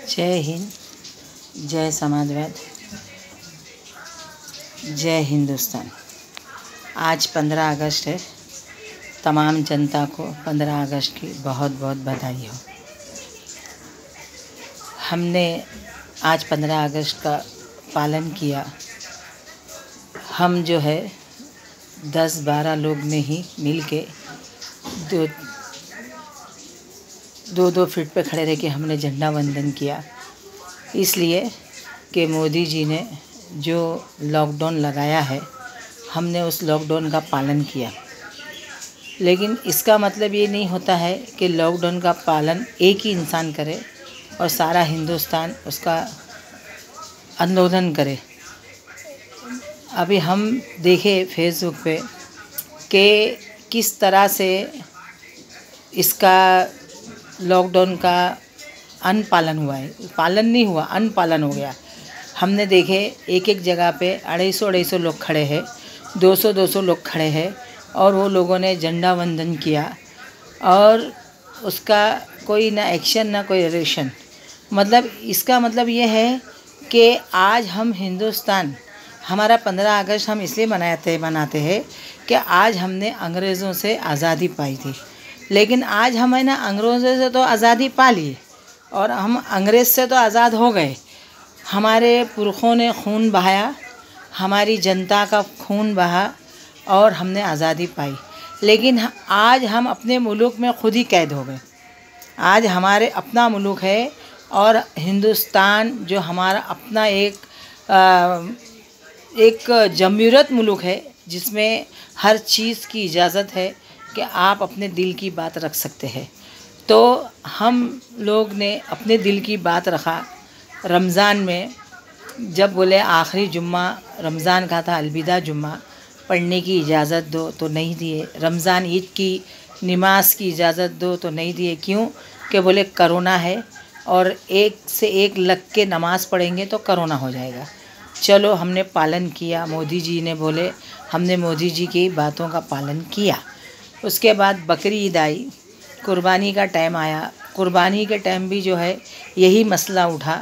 जय हिंद, जय समाजवाद, जय हिंदुस्तान। आज 15 अगस्त है। तमाम जनता को 15 अगस्त की बहुत बहुत बधाई हो। हमने आज 15 अगस्त का पालन किया। हम जो है 10-12 लोग ने ही मिल के दो फीट पे खड़े रह के हमने झंडा वंदन किया, इसलिए कि मोदी जी ने जो लॉकडाउन लगाया है हमने उस लॉकडाउन का पालन किया। लेकिन इसका मतलब ये नहीं होता है कि लॉकडाउन का पालन एक ही इंसान करे और सारा हिंदुस्तान उसका आंदोलन करे। अभी हम देखे फेसबुक पे कि किस तरह से इसका लॉकडाउन का अनपालन हुआ है। पालन नहीं हुआ, अनपालन हो गया। हमने देखे एक एक जगह पे 250 लोग खड़े हैं, 200 लोग खड़े हैं और वो लोगों ने झंडा वंदन किया और उसका कोई ना एक्शन ना कोई रिएक्शन। मतलब इसका मतलब ये है कि आज हम हिंदुस्तान, हमारा 15 अगस्त हम इसलिए मनाते हैं कि आज हमने अंग्रेज़ों से आज़ादी पाई थी। लेकिन आज हमें ना अंग्रेज़ों से तो आज़ादी पा ली और हम अंग्रेज़ से तो आज़ाद हो गए। हमारे पुरखों ने खून बहाया, हमारी जनता का खून बहा और हमने आज़ादी पाई। लेकिन आज हम अपने मुल्क में खुद ही कैद हो गए। आज हमारे अपना मुल्क है और हिंदुस्तान जो हमारा अपना एक जमहूरियत मुल्क है, जिसमें हर चीज़ की इजाज़त है कि आप अपने दिल की बात रख सकते हैं। तो हम लोग ने अपने दिल की बात रखा। रमज़ान में जब बोले आखिरी जुम्मा रमज़ान का था, अलविदा जुम्मा पढ़ने की इजाज़त दो तो नहीं दिए। रमज़ान ईद की नमाज की इजाज़त दो तो नहीं दिए। क्यों? कि बोले करोना है और एक से एक लग के नमाज पढ़ेंगे तो करोना हो जाएगा। चलो, हमने पालन किया। मोदी जी ने बोले, हमने मोदी जी की बातों का पालन किया। उसके बाद बकरी ईद आई, कुर्बानी का टाइम आया। कुर्बानी के टाइम भी जो है यही मसला उठा।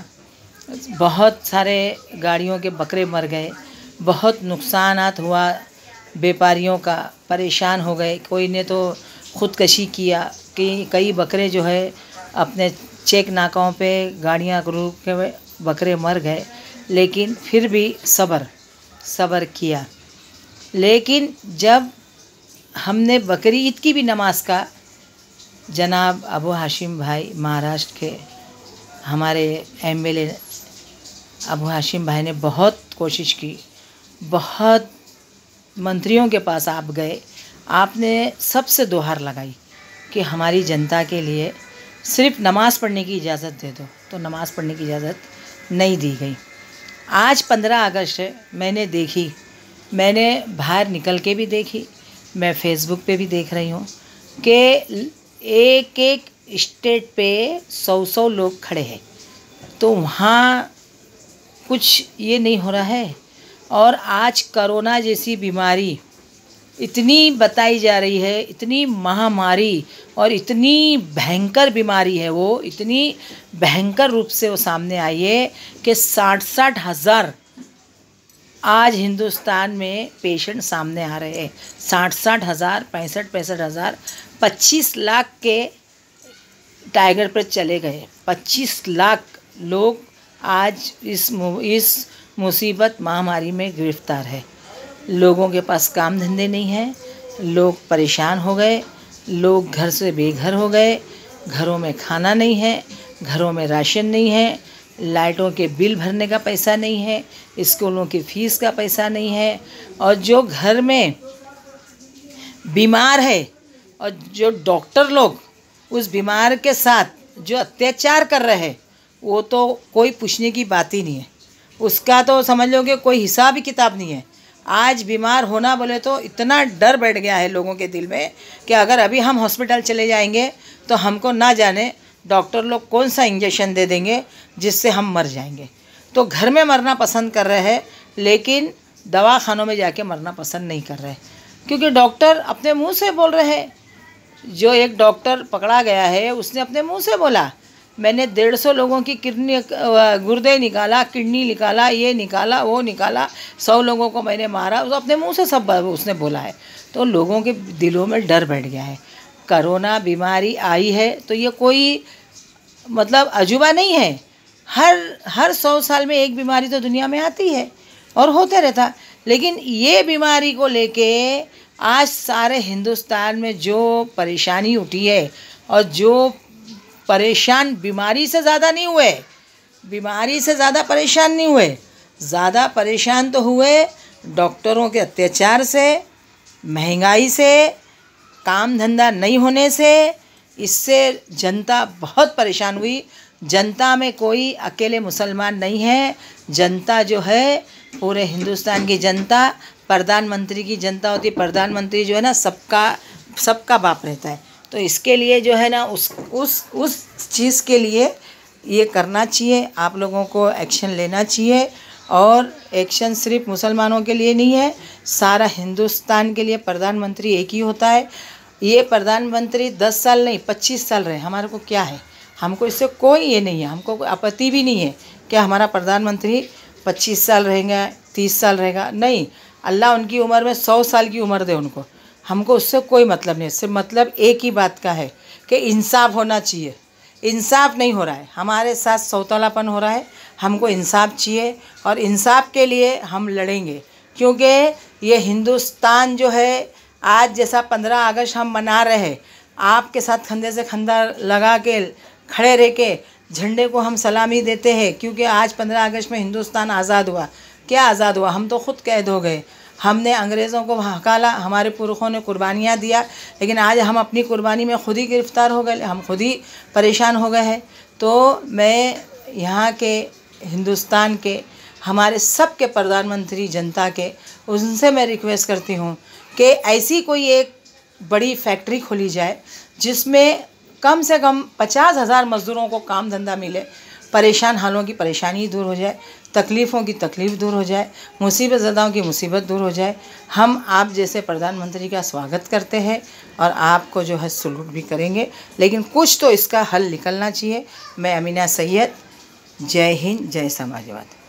बहुत सारे गाड़ियों के बकरे मर गए, बहुत नुकसानात हुआ, व्यापारियों का परेशान हो गए। कोई ने तो ख़ुदकशी किया कि कई बकरे जो है अपने चेक नाकाओं पे गाड़ियाँ रोक के बकरे मर गए। लेकिन फिर भी सब्र किया। लेकिन जब हमने बकरी ईद की भी नमाज का, जनाब अबू हाशिम भाई महाराष्ट्र के हमारे MLA अबू हाशिम भाई ने बहुत कोशिश की, बहुत मंत्रियों के पास आप गए, आपने सबसे दोहार लगाई कि हमारी जनता के लिए सिर्फ नमाज़ पढ़ने की इजाज़त दे दो। तो नमाज़ पढ़ने की इजाज़त नहीं दी गई। आज 15 अगस्त है, मैंने देखी, मैंने बाहर निकल के भी देखी, मैं फेसबुक पे भी देख रही हूँ कि एक एक स्टेट पे 100 लोग खड़े हैं। तो वहाँ कुछ ये नहीं हो रहा है। और आज कोरोना जैसी बीमारी इतनी बताई जा रही है, इतनी महामारी और इतनी भयंकर बीमारी है, वो इतनी भयंकर रूप से वो सामने आई है कि 60 हज़ार आज हिंदुस्तान में पेशेंट सामने आ रहे हैं। 60 हज़ार, 65 हज़ार, 25 लाख के टारगेट पर चले गए। 25 लाख लोग आज इस मुसीबत महामारी में गिरफ्तार है। लोगों के पास काम धंधे नहीं हैं, लोग परेशान हो गए, लोग घर से बेघर हो गए, घरों में खाना नहीं है, घरों में राशन नहीं है, लाइटों के बिल भरने का पैसा नहीं है, स्कूलों की फ़ीस का पैसा नहीं है। और जो घर में बीमार है और जो डॉक्टर लोग उस बीमार के साथ जो अत्याचार कर रहे हैं, वो तो कोई पूछने की बात ही नहीं है। उसका तो समझ लो कि कोई हिसाब ही किताब नहीं है। आज बीमार होना बोले तो इतना डर बैठ गया है लोगों के दिल में कि अगर अभी हम हॉस्पिटल चले जाएंगे तो हमको ना जाने डॉक्टर लोग कौन सा इंजेक्शन दे देंगे जिससे हम मर जाएंगे। तो घर में मरना पसंद कर रहे हैं, लेकिन दवाखानों में जाके मरना पसंद नहीं कर रहे, क्योंकि डॉक्टर अपने मुंह से बोल रहे हैं। जो एक डॉक्टर पकड़ा गया है उसने अपने मुंह से बोला मैंने 150 लोगों की किडनी गुर्दे निकाला, किडनी निकाला, ये निकाला, वो निकाला, 100 लोगों को मैंने मारा, तो अपने मुंह से सब उसने बोला है। तो लोगों के दिलों में डर बैठ गया है। कोरोना बीमारी आई है तो ये कोई मतलब अजूबा नहीं है। हर 100 साल में एक बीमारी तो दुनिया में आती है और होते रहता। लेकिन ये बीमारी को लेके आज सारे हिंदुस्तान में जो परेशानी उठी है, और जो परेशान बीमारी से ज़्यादा नहीं हुए, बीमारी से ज़्यादा परेशान नहीं हुए, ज़्यादा परेशान तो हुए डॉक्टरों के अत्याचार से, महंगाई से, काम धंधा नहीं होने से। इससे जनता बहुत परेशान हुई। जनता में कोई अकेले मुसलमान नहीं है। जनता जो है पूरे हिंदुस्तान की जनता, प्रधानमंत्री की जनता होती है। प्रधानमंत्री जो है ना सबका बाप रहता है। तो इसके लिए जो है ना उस चीज़ के लिए ये करना चाहिए, आप लोगों को एक्शन लेना चाहिए। और एक्शन सिर्फ मुसलमानों के लिए नहीं है, सारा हिंदुस्तान के लिए प्रधानमंत्री एक ही होता है। ये प्रधानमंत्री 10 साल नहीं 25 साल रहे, हमारे को क्या है, हमको इससे कोई ये नहीं है, हमको कोई आपत्ति भी नहीं है कि हमारा प्रधानमंत्री 25 साल रहेगा, 30 साल रहेगा। नहीं, अल्लाह उनकी उम्र में 100 साल की उम्र दे उनको, हमको उससे कोई मतलब नहीं। सिर्फ मतलब एक ही बात का है कि इंसाफ होना चाहिए। इंसाफ नहीं हो रहा है, हमारे साथ सौतलापन हो रहा है। हमको इंसाफ चाहिए और इंसाफ के लिए हम लड़ेंगे, क्योंकि ये हिंदुस्तान जो है आज जैसा 15 अगस्त हम मना रहे हैं, आपके साथ कंधे से कंधा लगा के खड़े रह के झंडे को हम सलामी देते हैं। क्योंकि आज 15 अगस्त में हिंदुस्तान आज़ाद हुआ। क्या आज़ाद हुआ? हम तो खुद कैद हो गए। हमने अंग्रेज़ों को हकाला, हमारे पुरखों ने कुर्बानियाँ दिया, लेकिन आज हम अपनी कुर्बानी में खुद ही गिरफ़्तार हो गए, हम खुद ही परेशान हो गए हैं। तो मैं यहाँ के हिंदुस्तान के हमारे सब के प्रधानमंत्री जनता के, उनसे मैं रिक्वेस्ट करती हूँ कि ऐसी कोई एक बड़ी फैक्ट्री खोली जाए जिसमें कम से कम 50,000 मज़दूरों को काम धंधा मिले, परेशान हालों की परेशानी दूर हो जाए, तकलीफ़ों की तकलीफ़ दूर हो जाए, मुसीबत ज़दाओं की मुसीबत दूर हो जाए। हम आप जैसे प्रधानमंत्री का स्वागत करते हैं और आपको जो है सलूट भी करेंगे, लेकिन कुछ तो इसका हल निकलना चाहिए। मैं अमीना सैयद, जय हिंद, जय समाजवाद।